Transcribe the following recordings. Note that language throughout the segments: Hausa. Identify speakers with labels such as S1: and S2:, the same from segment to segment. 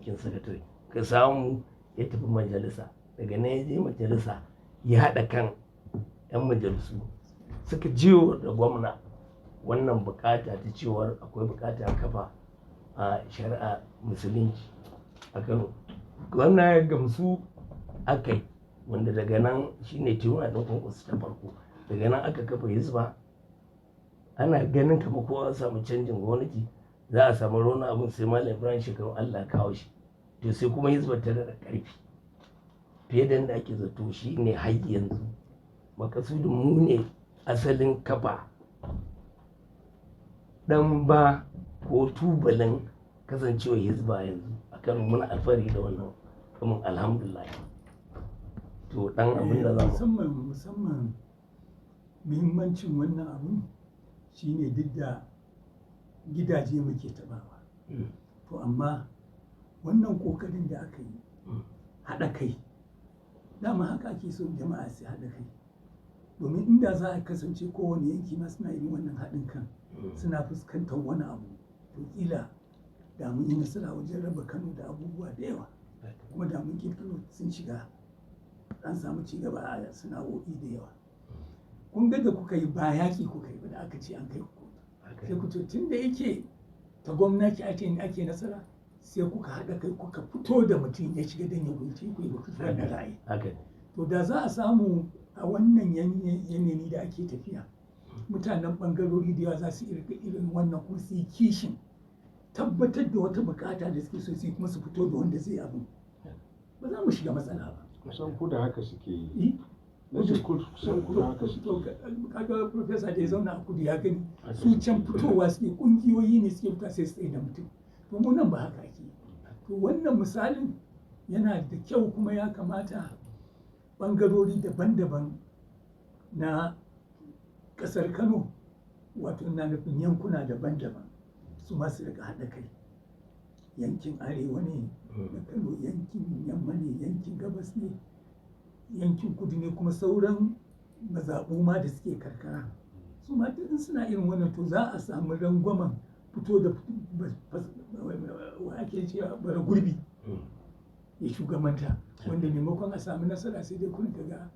S1: kin sakatare ka samu ya tafi majalisa, daga nan ya je majalisa ya haɗa kan 'yan majalisu suka jiyo da gwamna wannan bukata ta cewar akwai bukata a kafa a shari'a musulunci a Kano. Gwamna ya gamsu akai, wanda daga nan shine tuna ɗin Kwankwaso ta farko. Daga nan aka kafa Hizba, ana ganin kamar kowa an samu canjin gwamnati za a samu rauna abin, sai Malam Ibrahim Shekarau Allah kawo shi, to sai kuma Hizba ta da ƙarfi fiye da yadda ake zato. Shi ne har yanzu makasudin mu ne asalin kafa ɗan ba ko tubalin kasancewa Hizba yanzu a Kano. Muna alfahari da wannan kuma alhamdulillah. To dan abin da za mu
S2: musamman muhimmancin wannan abun shine duk da gidaje muke tabawa, to amma wannan kokarin da aka yi haɗa kai, dama haka ake so jama'a su haɗa kai, domin inda za a kasance kowane yanki ma suna yin wannan haɗin kan, suna fuskantar wani abu, to kila da mun yi nasara wajen raba Kano da abubuwa da yawa, kuma da mun kirkiro sun shiga an samu ci gaba a sana'o'i da yawa. Kun ga da kuka yi ba yaƙi kuka yi ba, da aka ce an kai ku sai ku ce tun da yake ta gwamnati ake nasara, sai kuka haɗa kai kuka fito da mutum ya shiga don ya gunce ku yi fitar da ra'ayi. To da za a samu a wannan yanayi da ake tafiya, mutanen ɓangarori da yawa za su irin wannan kuma su yi kishin tabbatar da wata bukata da suke so su kuma su fito da wanda zai abu, ba za mu shiga matsala ba.
S3: Kusan ku da haka suke yi. Kusan ku da haka suke.
S2: Kaga Profesa da ya zauna a kudu ya gani, su can fitowa suke, kungiyoyi ne suke fita sai su tsaye da mutum. To mu nan ba haka ake. To wannan misalin yana da kyau, kuma ya kamata ɓangarori daban-daban na ƙasar Kano, wato na nufin yankuna daban-daban, su ma su rika haɗa kai. Yankin arewa ne na Kano, yankin yamma ne, yankin gabas ne, yankin kudu ne, kuma sauran mazaɓu ma da suke karkara, su ma duk suna irin wannan, to za a samu rangwamen fito da ake cewa bara gurbi ya shugabanta, wanda maimakon a samu nasara sai dai kun ga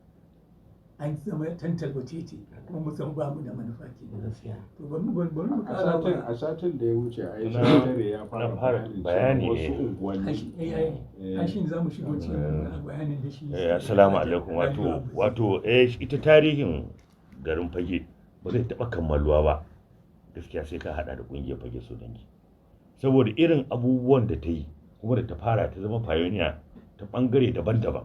S2: an zama tantar batete, kuma mu zama ba mu da manufa ke. To bari mu ƙara
S3: a satin da ya wuce a yi sakatare ya fara
S4: bayani
S3: wasu unguwanni.
S2: Hashin za mu shigo cikin bayanin da shi.
S4: Assalamu alaikum. Wato ita tarihin garin Fage ba zai taɓa kammaluwa ba gaskiya sai ka haɗa da ƙungiyar Fage So Dangi, saboda irin abubuwan da ta yi, kuma da ta fara ta zama pioneer ta ɓangare daban-daban.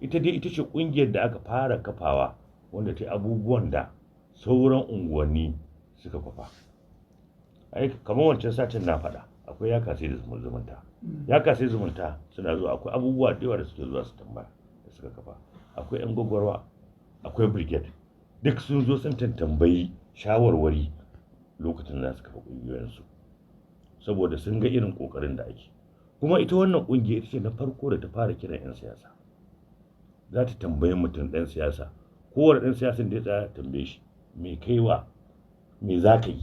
S4: Ita ce ƙungiyar da aka fara kafawa wanda ta yi abubuwan da sauran unguwanni suka kafa. Kamar wancan satin na faɗa, akwai ya kasai da zumunta. Ya kasai zumunta suna zuwa, akwai abubuwa da yawa da suke zuwa su tambaya da suka kafa. Akwai 'yan gwagwarwa, akwai brigade, duk sun zo sun tambayi shawarwari lokacin da su kafa ƙungiyoyinsu, saboda sun ga irin ƙoƙarin da ake. Kuma ita wannan ƙungiya ita ce na farko da ta fara kiran 'yan siyasa. Za ta tambayi mutum ɗan siyasa, kowane ɗan siyasan da ya tsaya tambaye shi, me kaiwa, me za ka yi,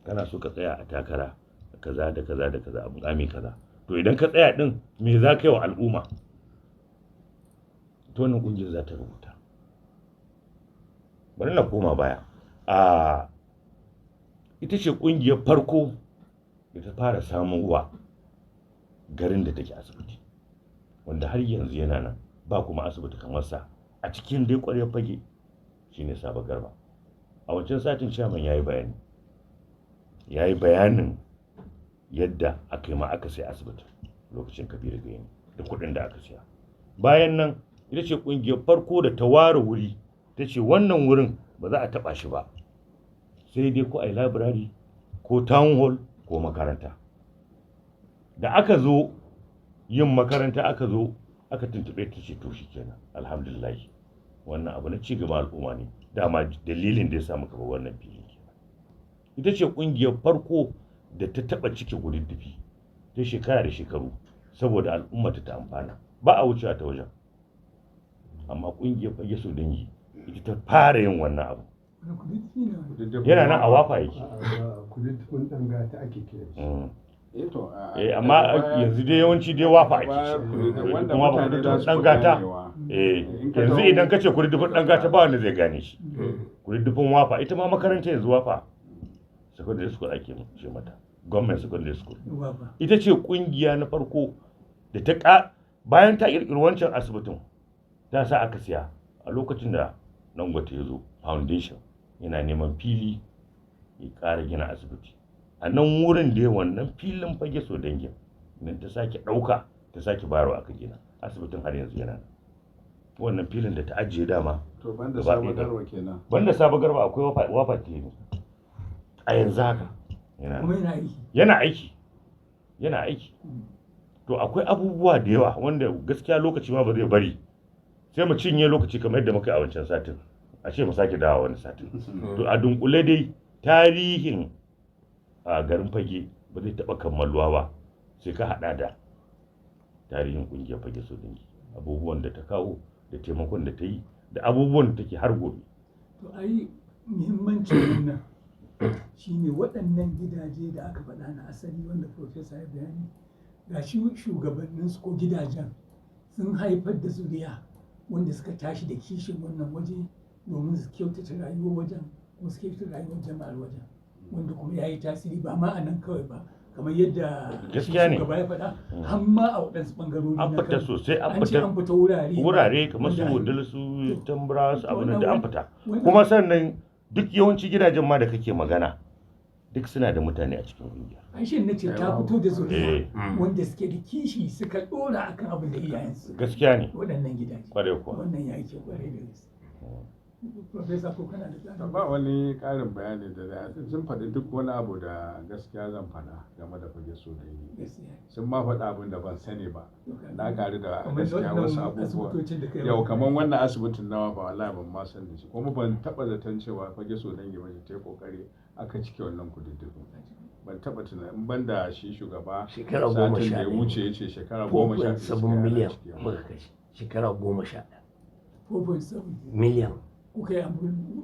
S4: kana so ka tsaya a takara kaza da kaza da kaza a mukami kaza, to idan ka tsaya ɗin me za ka yi wa al'umma, to wannan ƙungiyar za ta rubuta. Bari na koma baya. Ita ce ƙungiyar farko da ta fara samowa garin da take asibiti, wanda har yanzu yana nan, ba kuma asibiti kamar sa a cikin dai ƙwaryar Fage, shine Sabo Garba. A wancan satin chairman ya yi bayanin yadda aka yi ma aka sai asibiti lokacin Kabiru Gayeni da kuɗin da aka siya. Bayan nan ita ce ƙungiyar farko da ta ware wuri, ta ce wannan wurin ba za a taɓa shi ba, sai dai ko a yi library ko town hall ko makaranta. Da aka zo yin makaranta aka tuntuɓe ta ce to shi kenan, alhamdulillah, wannan abu na cigaba al'umma ne, dama dalilin da ya samu kafa wannan fili kenan. Ita ce ƙungiyar farko da ta taɓa cike gududdufi ta shekara da shekaru saboda al'umma ta amfana, ba a wucewa ta wajen. Amma ƙungiyar Fage So Dangi ita ta fara yin wannan abu. Yana nan a Wafa yake.
S3: Kududdufin ɗan gata ake kira shi.
S4: amma yanzu dai yawanci dai wafa ake
S3: wanda
S4: kuma ba
S3: mutane za su
S4: dan
S3: fi
S4: gata
S3: ganewa.
S4: yanzu idan ka ce kududdufin dan gata ba wanda zai gane shi kududdufin wafa ita ma makaranta yanzu wafa secondary school ake ce mata government secondary school ita ce kungiya na farko da ta bayan ta kirkiri wancan asibitin ta sa aka siya a lokacin da Dangote ya zo foundation yana neman fili ya ƙara gina asibiti a nan wurin da wannan filin Fage Sodangi nan ta sake ɗauka ta sake bayarwa aka gina asibitin har yanzu yana wannan filin da ta ajiye dama
S3: to banda Sabon Garba kenan
S4: banda Sabon Garba akwai wafa clinic a yanzu haka yana aiki to akwai abubuwa da yawa wanda gaskiya lokaci ma ba zai bari sai mu cinye lokaci kamar yadda muka yi a wancan satin a ce mu sake dawo wani satin to a dunkule dai tarihin a garin Fage ba zai taɓa kammaluwa ba sai ka haɗa da tarihin ƙungiyar Fage Sodangi abubuwan da ta kawo da taimakon da ta yi da abubuwan da take har gobe
S2: to ai muhimmancin wannan shine waɗannan gidaje da aka faɗa na asali wanda profesa ya bayani ga shi shugabanninsu ko gidajen sun haifar da zuriya wanda suka tashi da kishin wannan waje domin su kyautata rayuwar wajen ko su kyautata rayuwar jama'ar wajen wanda kuma ya yi tasiri ba ma a nan kawai ba kamar yadda shugaba ya faɗa har ma a waɗansu ɓangarori
S4: an fita sosai an
S2: fita
S4: wurare kamar su wudul su tambura su abin da an fita kuma sannan duk yawanci gidajen ma da kake magana duk suna da mutane a cikin ƙungiya
S2: aishin na ce ta fito da zuriya wanda suke da kishi suka ɗora akan abin da iyayensu
S4: gaskiya ne
S2: waɗannan gidaje
S4: kwarai kuwa
S2: wannan ya yi kyau kwarai da gaske Profesa ko kana da ƙarin
S3: ba wani ƙarin bayani da sun faɗi duk wani abu da gaskiya zan faɗa game da Fage Sodangi sun ma faɗa abin da ban sani ba na ƙari da gaskiya wasu abubuwa yau kamar wannan asibitin nawa ba wallahi ban ma san da shi kuma ban taɓa zaton cewa Fage Sodangi ba ta yi ƙoƙari aka cike wannan kududdufin ban taɓa tunanin ban da shi shugaba
S1: shekara 10
S3: da ya wuce ya ce shekara 10
S1: 7 miliyan muka kashe shekara 11
S2: 4.7
S1: miliyan
S2: kuka yi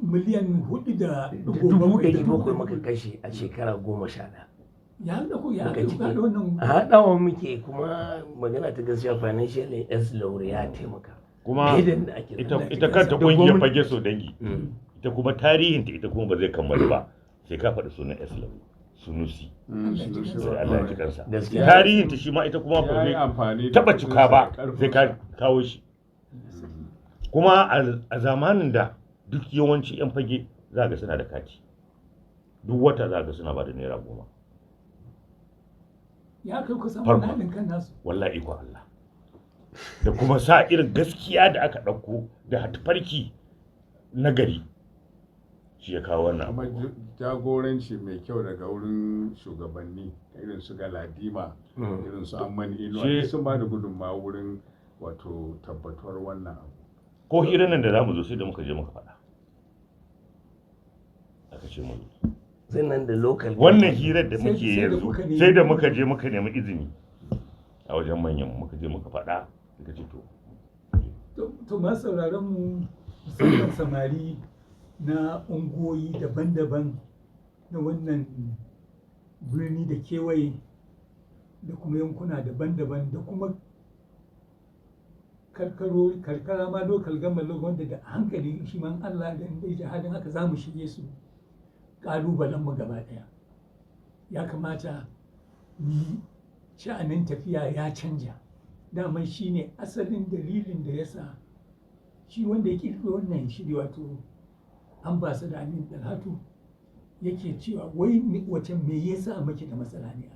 S2: miliyan
S1: 4,700 muka kashe a shekara 11
S2: ya haɗa wannan
S1: haɗawa muke kuma magana ta gaskiya financial as laure ya taimaka
S4: kuma ita kanta ƙungiyar Fage Sodangi ita kuma tarihinta ita kuma ba zai kammalu ba sai ka faɗi sunan S laure Sunusi Allah ya ji kansa tarihinta shi ma ita kuma ba zai taɓa cika ba sai ka kawo shi kuma a zamanin da duk yawanci 'yan Fage za ga suna da kati duk wata za ga suna ba da naira 10
S2: ya kai kusan wannan kan nasu
S4: wallahi iko Allah da kuma sa irin gaskiya da aka ɗauko da hatfarki na gari shi ya kawo wannan
S3: kuma jagoranci mai kyau daga wurin shugabanni irin su Galadima irin su Amman Inuwa sun ba da gudunmawa wurin wato tabbatuwar wannan abu
S4: ko hirar nan da za mu zo sai da muka je muka faɗa aka ce mu
S1: sannan da local
S4: wannan hirar da muke yanzu sai da muka je muka nemi izini a wajen manyan muka je muka faɗa suka ce
S2: to ma sauraron mu musamman samari na ungoyi daban-daban na wannan birni da kewaye da kuma yankuna daban-daban da kuma karkara ma lokal gama wanda da hankali shi man Allah da bai jihadin haka za mu shige su ƙalubalen mu gaba ɗaya ya kamata ni sha'anin tafiya ya canja daman shi ne asalin dalilin da ya sa shi wanda ya kirkiro wannan shiri wato ambassador Amin Dalhatu yake cewa wai wace me yasa muke da matsala ne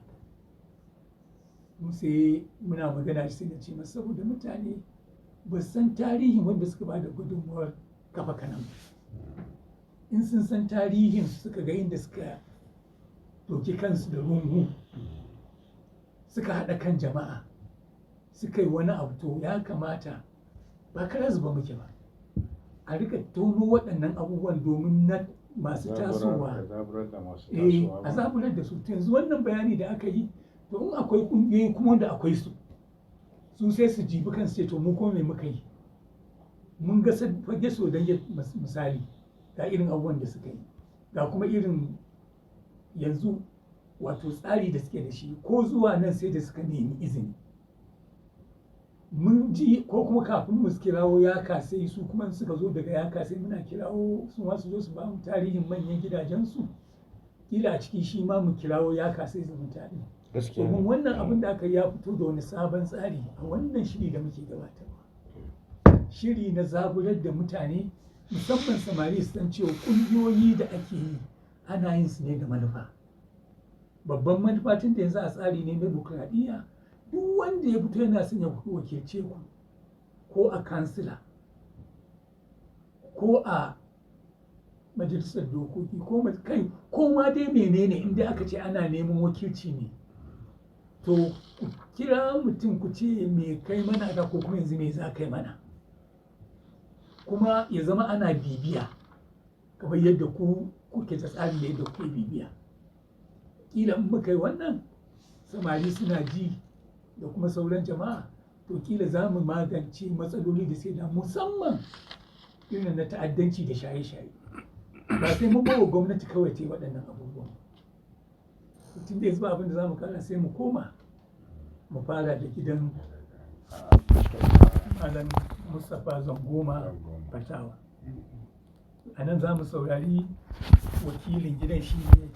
S2: mu sai muna magana sai da ce masa saboda mutane ba san tarihin wanda suka ba da gudunmuwar kafa kanan in sun san tarihin suka ga inda suka doki kansu da rungu suka haɗa kan jama'a suka yi wani abu to ya kamata ba kara zuba muke ba a rika tono waɗannan abubuwan domin na masu tasowa a zaburar da su yanzu wannan bayani da aka yi to in akwai ƙungiyoyi kuma wanda akwai su sai su jibi kan sai to mu kuma me muka yi mun ga Fage Sodangi misali ga irin abubuwan da suka yi ga kuma irin yanzu wato tsari da suke da shi ko zuwa nan sai da suka nemi izini. Mun ji ko kuma kafin mu kirawo ya kasai su kuma suka zo daga ya kasai muna kirawo su ma su zo su ba mu tarihin manyan gidajensu, kila a ciki shi ma mu kirawo ya kasai zumunta ne. Domin wannan abin da aka ya fito da wani sabon tsari a wannan shiri da muke gabatarwa. Shiri na zaburar da mutane musamman samari su san cewa ƙungiyoyi da ake yi ana yin su ne da manufa. Babban manufa tun da yanzu a tsari ne na dimokuraɗiyya, duk wanda ya fito yana son ya wakilce ku ko a kansila ko a majalisar dokoki ko kai ko ma dai menene inda aka ce ana neman wakilci ne, to ku kira mutum ku ce me kai mana da ko kuma yanzu me za kai mana, kuma ya zama ana bibiya kamar yadda ku kuke ta tsari da yadda kuke bibiya. Kila in muka yi wannan samari suna ji da kuma sauran jama'a, to kila za mu magance matsaloli da sai da musamman irin na ta'addanci da shaye-shaye. Ba sai mun bawa gwamnati kawai ta yi waɗannan abubuwan. Tun da yanzu ba abin da za mu kara sai mu koma mu fara da gidan Malam Mustapha Zangoma Fatawa. A nan za mu saurari wakilin gidan shi ne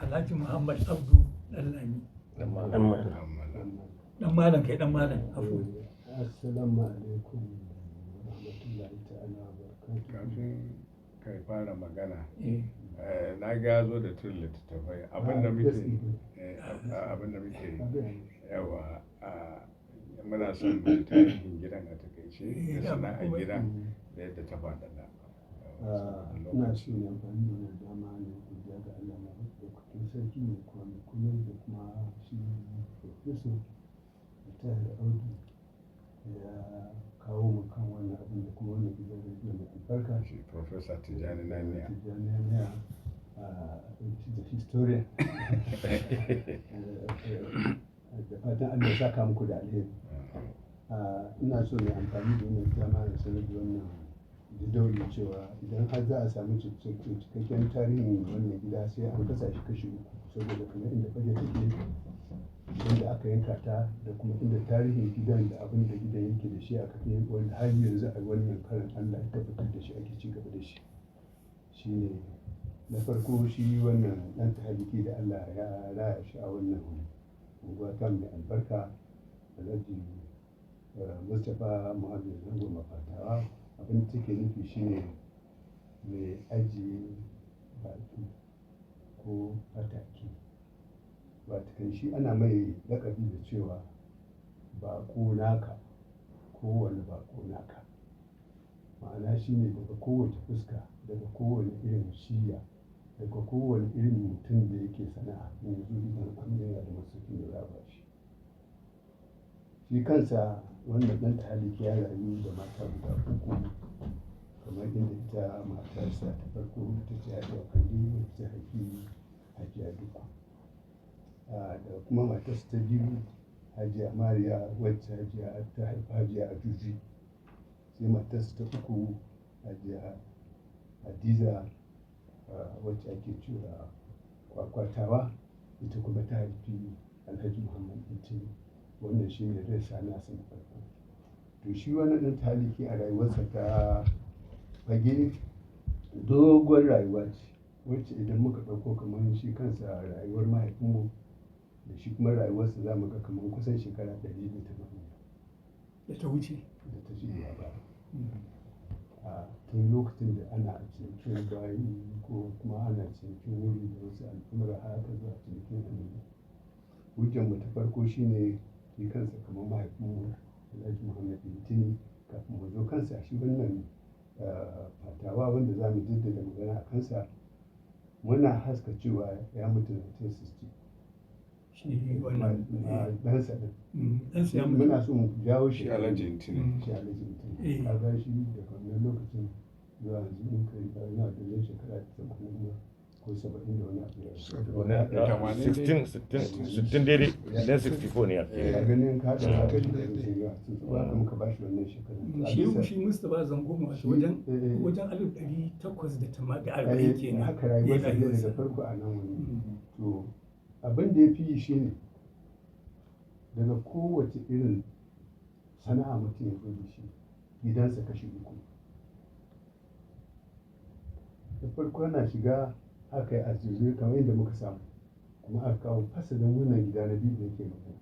S2: Alhaji Muhammad Abdu Ɗanlami. Dan malam kai dan malam.
S5: Assalamu alaikum wa rahmatullahi ta'ala wa barakatuh.
S3: Kafin kai fara magana, na ga ya zo da tun littattafai abinda muke yawa muna son mu tarihin gidan a takaice da sana'ar gidan da yadda ta faɗaɗa.
S5: Ina so ne amfani da wannan dama ne godiya ga Allah na ɗaukakin sarki ne kuma da kuma shi professor Tahir Audu ya kawo mu kan wannan abin da kuma wannan gidan rediyo mai albarka.
S3: Shi Professor Tijjani Naniya.
S5: Tijjani Naniya, the historian. Da fatan Allah ya saka muku da alheri. Ina so ne amfani da wannan dama da sanar da wannan jadawali cewa idan har za a samu cikakken tarihin wannan gida sai an kasa shi kashi uku, saboda kamar inda fage take inda aka yanka ta da kuma inda tarihin gidan da abin da gidan yake da shi a kafin wanda har yanzu a wannan karin Allah ya tabbatar da shi ake ci gaba da shi. Shi ne na farko shi wannan ɗan tahaliki da Allah ya raya shi a wannan unguwa ta mai albarka, Alhaji Mustapha Muhammad Zangoma Fatawa. Abin da take nufi shi ne mai ajiye baki ko fataki. Watakan shi ana mai laƙabi da cewa baƙo naka, kowane baƙo naka. Ma'ana shi ne daga kowace fuska, daga kowane irin shiya, daga kowane irin mutum da yake sana'a, yanzu idan an yana da masaukin da za a ba shi. Shi kansa wannan ɗan tahaliki ya rayu da mata guda uku, kamar inda ita matarsa ta farko ta ce Hajiya Kande, wacce ta haifi Hajiya Dukku. Da kuma matarsa ta biyu Hajiya Mariya, wacce ta haifi Hajiya Ajuji. Sai matarsa ta uku Hajiya Hadiza, wacce ake cewa Kwakwatawa, ita kuma ta haifi Alhaji Muhammad Intini. Wannan shi ne rassa nasa na farko. To shi wannan ɗan tahaliki a rayuwarsa ta fage dogon rayuwa ce, wacce idan muka ɗauko kamar shi kansa rayuwar mahaifinmu da shi kuma rayuwarsa za mu ga kamar kusan shekara 180
S2: da ta wuce
S5: a baya. Tun lokacin da ana cinikin bayi ko kuma ana cinikin wuri da wasu al'umra haka zuwa cinikin hannu. Hujjanmu ta farko shi ne shi kansa kamar mahaifinmu Alhaji Muhammad Intini. Kafin mu zo kansa shi wannan Fatawa wanda za mu jaddada magana a kansa, muna haska cewa ya mutu 1960.
S2: shi wannan
S5: ɗansa
S2: ɗansa ya mutu.
S5: muna so mu jawo shi
S3: Alhaji Intini.
S5: shi Alhaji Intini. Ka ga shi daga wannan lokacin zuwa yanzu in kai yana da zai shekara 80 ko 70 da wani abu ya
S4: 16 daidai dan 64 ne
S5: ya ganin ka da haka da zai ga sun ba ka muka bashi wannan shekarar.
S2: Shi Mustapha Zangoma wajen 1840 kenan.
S5: haka rayuwarsa ne daga farko a nan wani. To abin da ya fi yi shi ne daga kowace irin sana'a mutum ya zo da shi gidansa kashi uku. Da farko ana shiga aka yi ajiye kamar yadda muka samu, kuma aka kawo fasalin wannan gida na biyu da yake magana.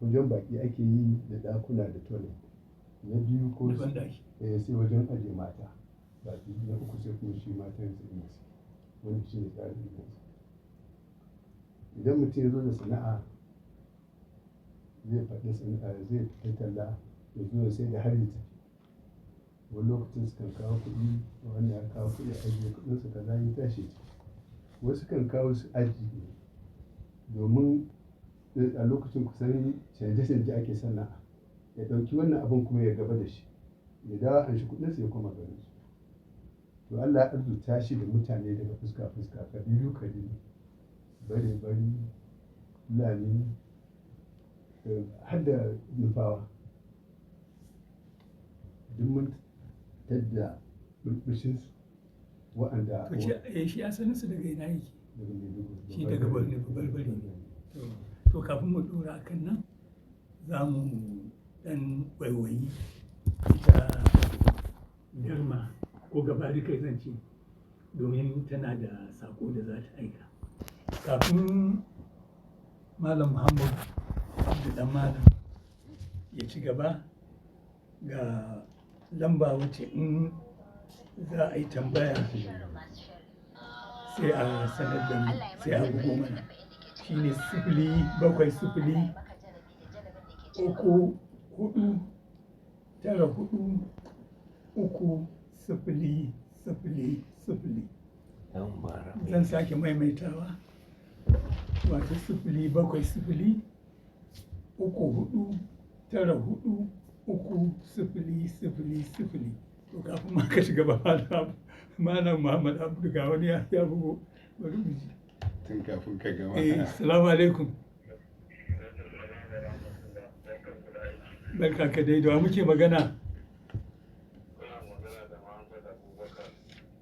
S5: Wajen baki ake yi da ɗakuna da toilet. Na biyu ko sai wajen ajiye mata baki. Na uku sai kuma shi matan su yi masu wani shi ne tsarin gidansa. Idan mutum ya zo da sana'a zai faɗi sana'a, zai fita talla ya zo ya sai da har ya tafi. Wani lokacin su kan kawo kuɗi, wani ya kawo kuɗi ajiye kuɗinsa kaza ya tashi. Wasu kan kawo su ajiye domin a lokacin kusan canje-canje ake sana'a, ya ɗauki wannan abin kuma ya gaba da shi, ya dawo an shi kuɗinsa ya koma garin su. To Allah ya arzuta shi da mutane daga fuska-fuska, kabilu, bare-bari, Fulani, har da Nufawa. Duk mun tadda burbushinsu wa'anda
S2: shi asalinsu daga ina yake? Shi daga barbari ne. To kafin mu ɗora a kan nan za mu ɗan waiwayi ita Girma ko Gabari kai zan ce, domin tana da saƙo da za ta aika. Kafin Malam Muhammad da ɗan Malam ya ci gaba, ga lamba wacce in za a yi tambaya sai a sanar da mu, sai a bugo mana. Shi ne 0700 3 4 9 4 3 000. Zan sake maimaitawa, wato 0700 3 4 9 4 3 000. To kafin ma ka shiga ba Malam Muhammad Abdu ga wani ya bugo, bari mu ji.
S3: Tun kafin ka gama.
S2: Assalamu alaikum. Barka ka dai, da wa muke magana?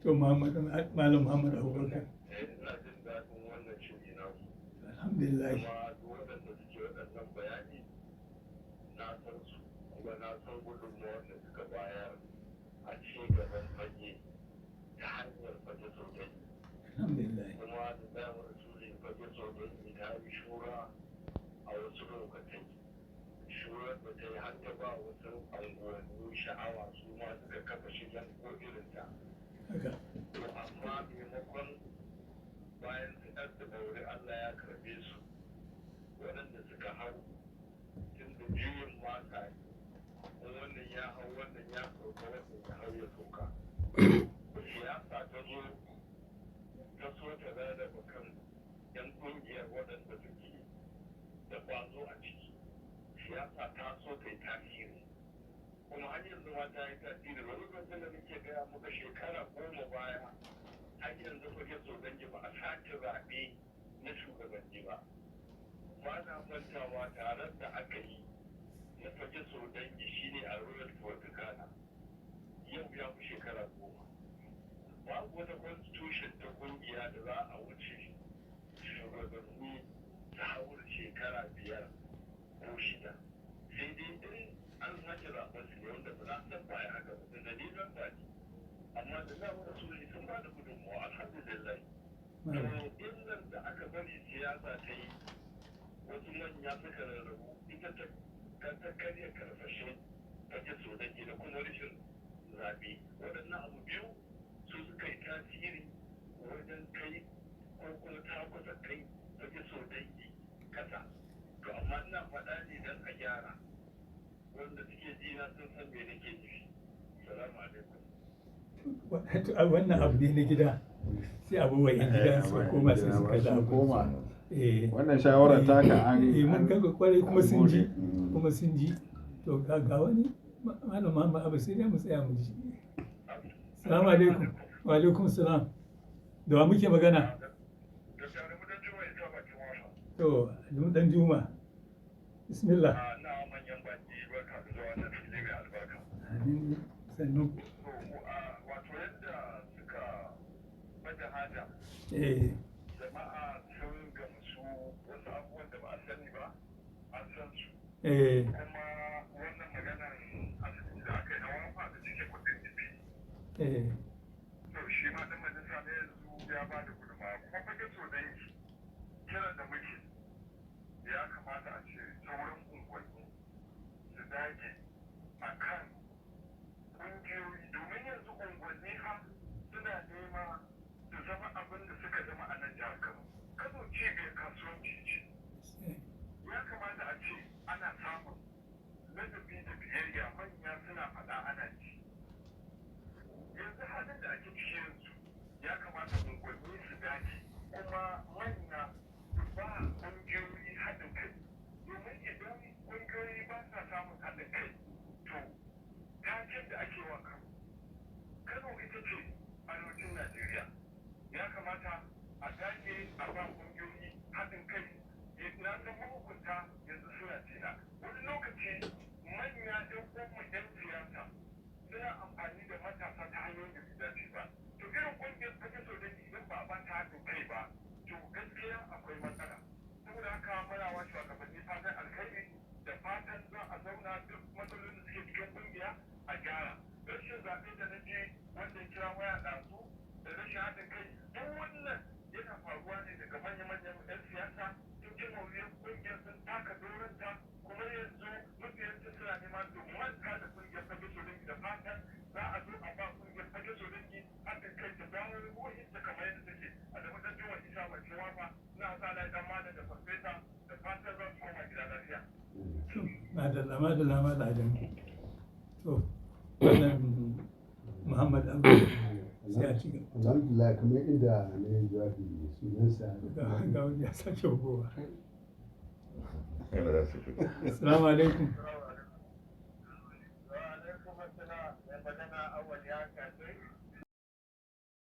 S2: To Malam Muhammad Abubakar. Alhamdulillah.
S6: Na san gudunmawar da suka bayar a ci gaban fage ta hanyar fage sosai.
S2: Alhamdulillah.
S6: Kuma da damar sulin fage sosai ta yi shura a wasu lokacin. Shurar da ta yi har ta ba wasu anguwanni sha'awa su ma suka kafa shigan ko irinta. Amma maimakon bayan su ɗan da bauri Allah ya karbe su, waɗanda suka hau tun da juyin mata wannan ya hau, wannan ya sauka, wannan ya hau ya sauka. Siyasa ta zo ta so ta rarraba kan 'yan ƙungiyar waɗanda suke da ƙwazo a ciki. Siyasa ta so ta yi tasiri, kuma har yanzu ma ta yi tasiri. Wani lokacin da muke gaya muka shekara 10 baya, har yanzu fage so dangi ba a sake zaɓe na shugabanni ba. Ba na mantawa taron da aka yi na fage so dangi shi ne a rural Tropicana. Yau ya fi shekara 10. Babu wata constitution ta kungiya da za a wuce shugabanni ta haura shekara 5 ko 6. Sai dai in an sake zaɓar su ne wanda ba za su baya haka ba da dalilan ba ne. Amma da za mu su sun ba da gudunmawa, alhamdulillah. To illan da aka bari siyasa ta yi, wasu manya suka rarrabu, ita ta karya karfashin fage so dangi da kuma rashin zaɓe. Waɗannan abu biyu su suka yi tasiri wajen kai ko kuma takwasa kai fage so dangi kasa. To amma ina faɗa ne don a gyara, wanda suke ji na sun san me nake nufi. Salamu alaikum.
S2: Wannan abu ne na gida, sai abu wa yan gida su koma sai su kaza
S3: koma. Wannan shawarar taka an
S2: mun kaga kwarai kuma sun ji. To ga wani Malam Muhammad Abu, sai dai mu tsaya mu ji. Assalamu alaikum. Wa alaikum salam. Da wa muke magana? To, dan Juma. Bismillah.
S6: Na manyan baki, barka da zuwa wannan fili mai albarka.
S2: Amin. Sannu.
S6: Wato yadda suka bada hada,
S2: Eh.
S6: jama'a sun kuma wannan maganar asibiti da aka yi na wafa da cike kudin jibi to shi ma dan majalisa ne yanzu ya ba da gudunmawa kuma fage so da yi kiran da muke ya kamata a ce sauran unguwanni su dage a kan ƙungiyoyi domin yanzu unguwanni ha suna nema su zama abin da suka zama a nan jihar Kano. Kano cibiyar kasuwanci ce. Ya kamata a ce ana samun ladabi da biyayya manya suna faɗa ana ji. Yanzu halin da ake ciki yanzu ya kamata unguwanni su dace kuma manya su ba ƙungiyoyi haɗin kai. Domin idan ƙungiyoyi ba sa samun haɗin kai to taken da ake wa Kano ita ce arewacin Najeriya. Ya kamata a dage a ba ƙungiyoyi haɗin kai. Na san mahukunta yanzu suna cina. Wani lokaci manya ɗan uwanmu 'yan siyasa suna amfani da matasa ta hanyoyin da bai dace ba. To irin ƙungiyar fage so da idan ba a ba ta haɗin kai ba to gaskiya akwai matsala. Saboda haka muna wa shugabanni fatan alkhairi da fatan za a zauna duk matsalolin da suke cikin ƙungiya a gyara. Rashin zaɓe da na je wanda ya kira waya ɗazu da rashin haɗin kai duk wannan yana faruwa ne daga manya-manyan 'yan siyasa sun ci moriyar ƙungiyar sun taka doranta kuma yanzu mafiyancin suna nema su manta da ƙungiyar fage sodangi da fatan za a zo a ba ƙungiyar fage sodangi haɗin kai ta dawo ruhin ta kamar yadda take a da wajen jiwa isa mai cewa ba na sa da ɗan malam da farfesa da fatan za su koma gida lafiya.
S2: madalla malam to wannan Muhammad Abdul sai a ci gaba.
S5: Alhamdulillah kamar inda na yi jawabi sunansa
S2: ga wani ya sake gowa.
S4: Yana da su fito.
S2: Assalamu alaikum.
S6: Wa alaikum assalam. Mai magana awal ya kasai.